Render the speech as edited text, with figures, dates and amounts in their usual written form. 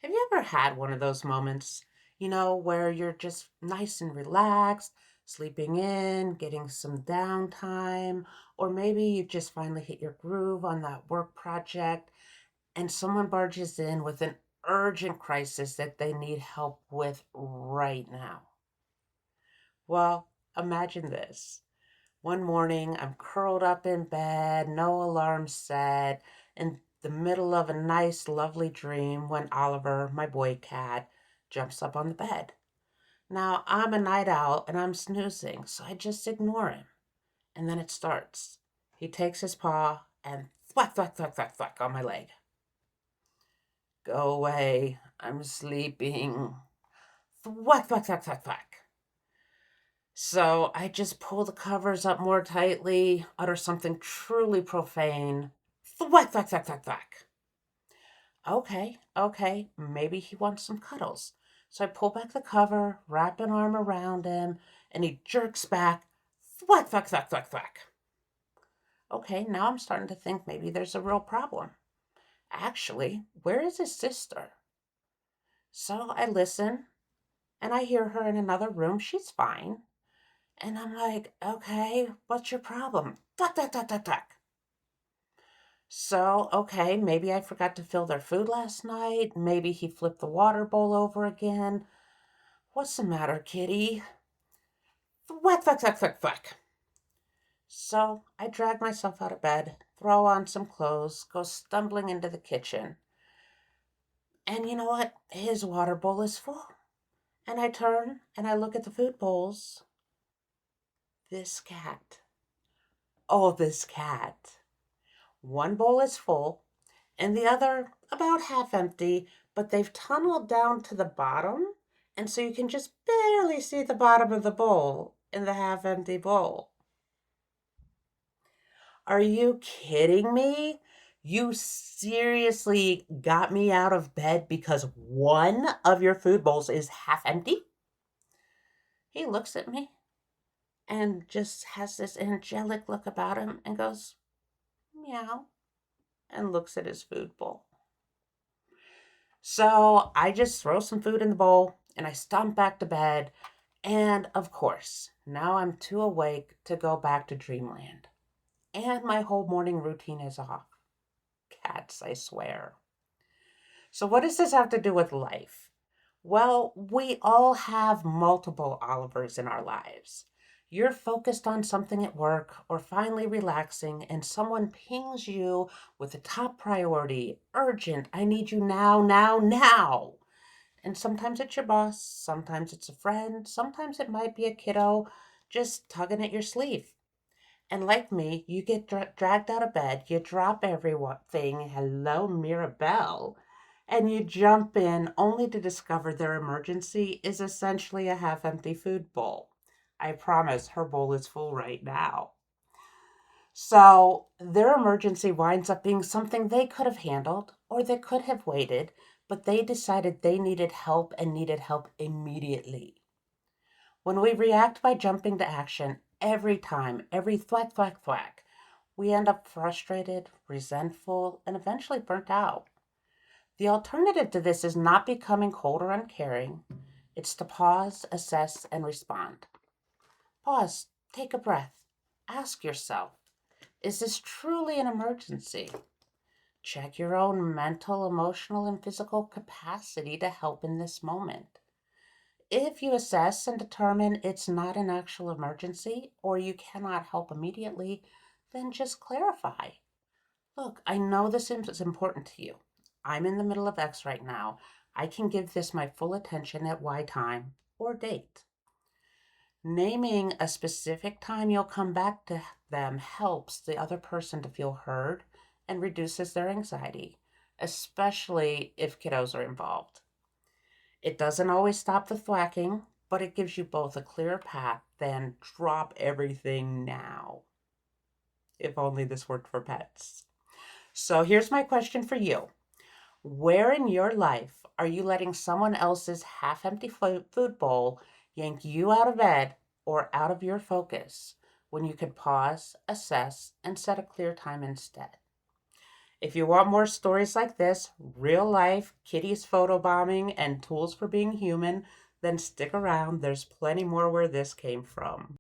Have you ever had one of those moments, where you're just nice and relaxed, sleeping in, getting some downtime, or maybe you just finally hit your groove on that work project and someone barges in with an urgent crisis that they need help with right now? Well, imagine this. One morning, I'm curled up in bed, no alarm set, in the middle of a nice, lovely dream when Oliver, my boy cat, jumps up on the bed. Now, I'm a night owl and I'm snoozing, so I just ignore him. And then it starts. He takes his paw and thwack, thwack, thwack, thwack, thwack on my leg. Go away. I'm sleeping. Thwack, thwack, thwack, thwack, thwack. So I just pull the covers up more tightly, utter something truly profane. Thwack, thwack, thwack, thwack, thwack. Okay, okay, maybe he wants some cuddles. So I pull back the cover, wrap an arm around him, and he jerks back. Thwack, thwack, thwack, thwack, thwack. Okay, now I'm starting to think maybe there's a real problem. Actually, where is his sister? So I listen, and I hear her in another room. She's fine. And I'm like, okay, what's your problem? Thwack, thwack, thwack, thwack, thwack. So, okay, maybe I forgot to fill their food last night. Maybe he flipped the water bowl over again. What's the matter, kitty? Thwack, thwack, thwack, thwack, thwack. So I drag myself out of bed, throw on some clothes, go stumbling into the kitchen. And you know what? His water bowl is full. And I turn and I look at the food bowls. This cat. Oh, this cat. One bowl is full and the other about half empty, but they've tunneled down to the bottom, and so you can just barely see the bottom of the bowl in the half empty bowl. Are you kidding me? You seriously got me out of bed because one of your food bowls is half empty? He looks at me and just has this angelic look about him and goes, meow, and looks at his food bowl. So I just throw some food in the bowl and I stomp back to bed. And of course, now I'm too awake to go back to dreamland. And my whole morning routine is off. Cats, I swear. So, what does this have to do with life? Well, we all have multiple Olivers in our lives. You're focused on something at work or finally relaxing, and someone pings you with a top priority urgent, I need you now, now, now. And sometimes it's your boss, sometimes it's a friend, sometimes it might be a kiddo just tugging at your sleeve. And like me, you get dragged out of bed, you drop everything, hello, Mirabelle, and you jump in only to discover their emergency is essentially a half empty food bowl. I promise her bowl is full right now. So their emergency winds up being something they could have handled or they could have waited, but they decided they needed help and needed help immediately. When we react by jumping to action every time, every thwack, thwack, thwack, we end up frustrated, resentful, and eventually burnt out. The alternative to this is not becoming cold or uncaring. It's to pause, assess, and respond. Pause, take a breath, ask yourself, is this truly an emergency? Check your own mental, emotional, and physical capacity to help in this moment. If you assess and determine it's not an actual emergency or you cannot help immediately, then just clarify. Look, I know this is important to you. I'm in the middle of X right now. I can give this my full attention at Y time or date. Naming a specific time you'll come back to them helps the other person to feel heard and reduces their anxiety, especially if kiddos are involved. It doesn't always stop the thwacking, but it gives you both a clearer path than drop everything now. If only this worked for pets. So here's my question for you. Where in your life are you letting someone else's half empty food bowl yank you out of bed or out of your focus when you could pause, assess, and set a clear time instead? If you want more stories like this, real life, kitties photobombing, and tools for being human, then stick around. There's plenty more where this came from.